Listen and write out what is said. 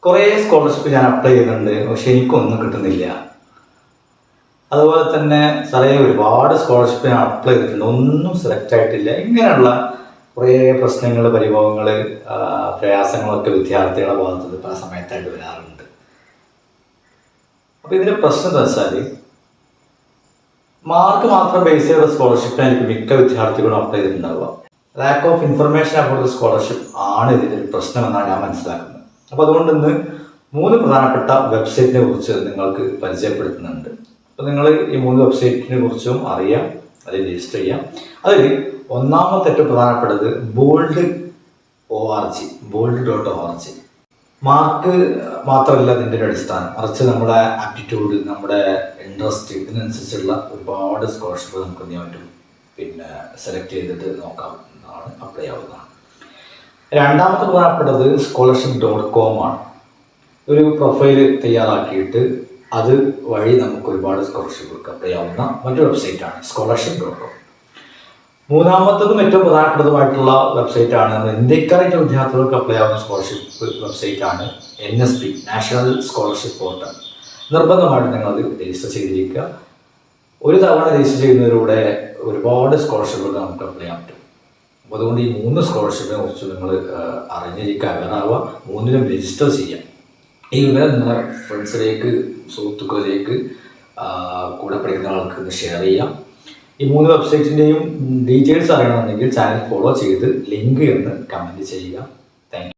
കുറേ സ്കോളർഷിപ്പ് ഞാൻ അപ്ലൈ ചെയ്യുന്നുണ്ട്, പക്ഷെ എനിക്കൊന്നും കിട്ടുന്നില്ല. അതുപോലെ തന്നെ സാറേ ഒരുപാട് സ്കോളർഷിപ്പ് ഞാൻ അപ്ലൈ ചെയ്തിട്ടുണ്ട്, ഒന്നും സെലക്ട് ആയിട്ടില്ല. ഇങ്ങനെയുള്ള കുറേ പ്രശ്നങ്ങൾ, പരിഭവങ്ങൾ, പ്രയാസങ്ങളൊക്കെ വിദ്യാർത്ഥികളുടെ ഭാഗത്ത് പല സമയത്തായിട്ട് വരാറുണ്ട്. അപ്പോൾ ഇതിൻ്റെ പ്രശ്നം എന്താ വെച്ചാൽ മാർക്ക് മാത്രം ബേസ് ചെയ്ത സ്കോളർഷിപ്പിനായിരിക്കും മിക്ക വിദ്യാർത്ഥികളും അപ്ലൈ ചെയ്തിട്ടുണ്ടാവുക. Lack of information about scholarship ആണ് ഇതിൻ്റെ ഒരു പ്രശ്നമെന്നാണ് ഞാൻ മനസ്സിലാക്കുന്നത്. അപ്പോൾ അതുകൊണ്ട് ഇന്ന് 3 പ്രധാനപ്പെട്ട വെബ്സൈറ്റിനെ കുറിച്ച് നിങ്ങൾക്ക് പരിചയപ്പെടുത്തുന്നുണ്ട്. അപ്പോൾ നിങ്ങൾ ഈ 3 വെബ്സൈറ്റിനെ കുറിച്ചും അറിയാം, അതിൽ രജിസ്റ്റർ ചെയ്യാം. അതിൽ ഒന്നാമത്തെ ഏറ്റവും പ്രധാനപ്പെട്ടത് bold.org. മാർക്ക് മാത്രമല്ല ഇതിൻ്റെ അടിസ്ഥാനം, മറിച്ച് നമ്മുടെ ആപ്റ്റിറ്റ്യൂഡ്, നമ്മുടെ ഇൻട്രസ്റ്റ്, ഇതിനനുസരിച്ചുള്ള ഒരുപാട് സ്കോളർഷിപ്പ് നമുക്ക് എന്ത് പിന്നെ സെലക്ട് ചെയ്തിട്ട് നോക്കാവുന്നതാണ്, അപ്ലൈ ആവുന്നതാണ്. രണ്ടാമത്തെ പ്രധാനപ്പെട്ടത് scholarship.com ആണ്. ഒരു പ്രൊഫൈൽ തയ്യാറാക്കിയിട്ട് അത് വഴി നമുക്ക് ഒരുപാട് സ്കോളർഷിപ്പ് അപ്ലൈ ആവുന്ന മറ്റൊരു വെബ്സൈറ്റാണ് scholarship.com. മൂന്നാമത്തതും ഏറ്റവും പ്രധാനപ്പെട്ടതുമായിട്ടുള്ള വെബ്സൈറ്റാണ് നമ്മൾ ഇന്ത്യക്കാരായിട്ട് വിദ്യാർത്ഥികൾക്ക് അപ്ലൈ ആവുന്ന സ്കോളർഷിപ്പ് വെബ്സൈറ്റാണ് NSP, നാഷണൽ സ്കോളർഷിപ്പ് പോർട്ടൽ. നിർബന്ധമായിട്ട് നിങ്ങളത് രജിസ്റ്റർ ചെയ്തിരിക്കുക. ഒരു തവണ രജിസ്റ്റർ ചെയ്യുന്നതിലൂടെ ഒരുപാട് സ്കോളർഷിപ്പുകൾ നമുക്ക് അപ്ലൈ ചെയ്യാൻ പറ്റും. അപ്പോൾ അതുകൊണ്ട് ഈ 3 സ്കോളർഷിപ്പിനെ കുറിച്ച് നിങ്ങൾ അറിഞ്ഞിരിക്കുക, അവയറാവുക, 3നും രജിസ്റ്റർ ചെയ്യാം. ഈ വിവരം നിങ്ങളുടെ ഫ്രണ്ട്സിലേക്ക്, സുഹൃത്തുക്കളിലേക്ക്, കൂടെ പഠിക്കുന്ന ആൾക്ക് ഷെയർ ചെയ്യാം. ഈ 3 വെബ്സൈറ്റിൻ്റെയും ഡീറ്റെയിൽസ് അറിയണമെന്നുണ്ടെങ്കിൽ ചാനൽ ഫോളോ ചെയ്ത് ലിങ്ക് എന്ന് കമൻറ്റ് ചെയ്യുക. Thank you.